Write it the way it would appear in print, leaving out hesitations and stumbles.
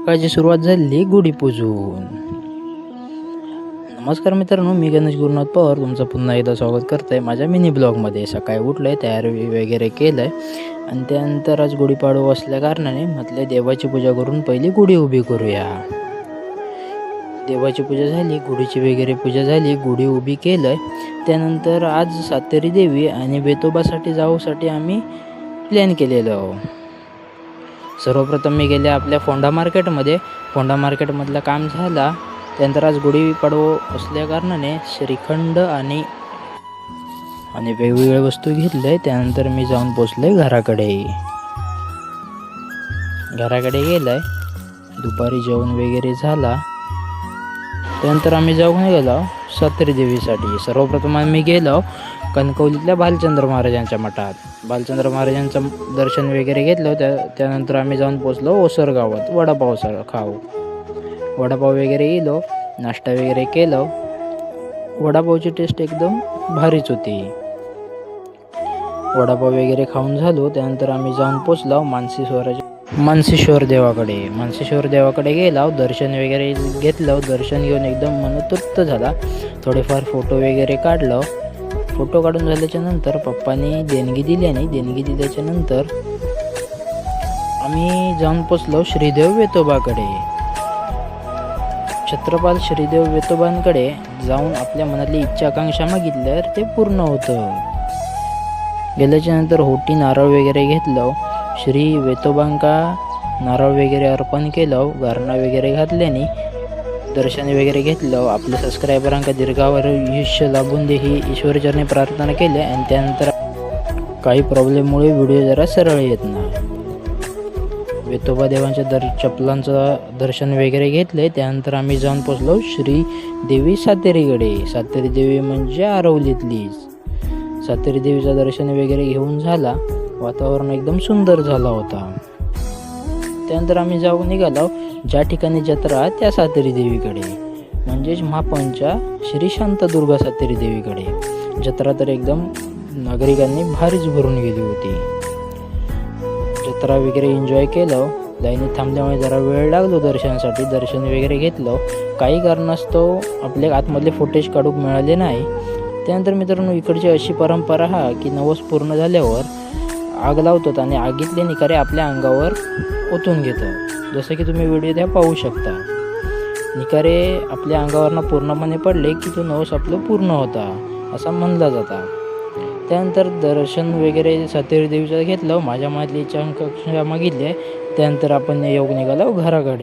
सकाळची सुरुवात झाली गुढी पूजून. नमस्कार मित्रांनो, मी गणेश गुरुनाथ पवार तुमचं पुन्हा एकदा स्वागत करतोय माझ्या मिनी ब्लॉगमध्ये. सकाळी उठलोय, तयारी वगैरे केलंय आणि त्यानंतर आज गुढीपाडवा असल्या कारणाने म्हटलं देवाची पूजा करून पहिली गुढी उभी करूया. देवाची पूजा झाली, गुढीची वगैरे पूजा झाली, गुढी उभी केलंय. त्यानंतर आज सातेरी देवी आणि वेतोबासाठी जाऊसाठी आम्ही प्लॅन केलेलं. सर्वप्रथम मी गेले आपल्या फोंडा मार्केटमधलं काम झाला. त्यानंतर आज गुढीपाडवा असल्या कारणाने श्रीखंड आणि वेगवेगळ्या वस्तू घेतल्या. त्यानंतर मी जाऊन पोचलोय घराकडे गेलाय. दुपारी जेवण वगैरे झाला. त्यानंतर आम्ही जाऊन गेलो सातेरी देवीसाठी. सर्वप्रथम आम्ही गेलो कणकवलीतल्या भालचंद्र महाराजांच्या मठात. भालचंद्र महाराजांचं दर्शन वगैरे घेतलं. त्यानंतर आम्ही जाऊन पोचलो ओसर गावात. वडापाव वगैरे गेलो, नाश्ता वगैरे केलं. वडापावची टेस्ट एकदम भारीच होती. वडापाव वगैरे खाऊन झालो. त्यानंतर आम्ही जाऊन पोचलो मानसेश्वर देवाकडे गेलो. दर्शन वगैरे घेतलं. दर्शन घेऊन एकदम मन तृप्त झाला. थोडेफार फोटो वगैरे काढलं. फोटो काढून झाल्याच्या नंतर पप्पांनी देणगी दिल्याच्या नंतर आम्ही जाऊन पोचलो श्रीदेव वेतोबाकडे. छत्रपाल श्रीदेव वेतोबांकडे जाऊन आपल्या मनातली इच्छा आकांक्षा मागितल्यावर ते पूर्ण होतं. गेल्याच्या नंतर होटी नारळ वगैरे घेतलं. श्री वेतोबांका नारळ वगैरे अर्पण केलं. गारणा वगैरे घातल्याने दर्शन वगैरे घेतलं. आपल्या सबस्क्रायबरांका दीर्घावर आयुष्य लाभून दे ही ईश्वरचरणी प्रार्थना केली. आणि त्यानंतर काही प्रॉब्लेममुळे व्हिडिओ जरा सरळ येत नाही. वेतोबा देवांच्या चपलांचं दर्शन वगैरे घेतले. त्यानंतर आम्ही जाऊन पोचलो श्री देवी सातेरीकडे. सातेरी देवी म्हणजे आरवलीतलीच. सातेरी देवीचं दर्शन वगैरे घेऊन झाला. वातावरण एकदम सुंदर झाला होता. त्यानंतर आम्ही जाऊन निघालो ज्या ठिकाणी जत्रा त्या सातेरी देवीकडे, म्हणजेच महापंचा श्री शांतदुर्गा सातेरी देवीकडे. जत्रा तर एकदम नागरिकांनी भारीच भरून गेली होती. जत्रा वगैरे एन्जॉय केलं. लाईनीत थांबल्यामुळे जरा वेळ लागलो दर्शनासाठी. दर्शन वगैरे घेतलं. काही कारणास्तव आपले आतमधले फुटेज काढूक मिळाले नाही. त्यानंतर मित्रांनो, इकडची अशी परंपरा हा की नवस पूर्ण झाल्यावर आग लावतात आणि आगीतले निकारे आपल्या अंगावर ओतून घेतात. जसं की तुम्ही व्हिडिओ पाहू शकता. निकारे आपल्या अंगावरनं पूर्णपणे पडले की तो नवस आपलं पूर्ण होता असा म्हणला जाता. त्यानंतर दर्शन वगैरे सातेरी देवीचं घेतलं. माझ्या मनातली इच्छा आकांक्षा मागितली. त्यानंतर आपण योग निघालो घराकडे.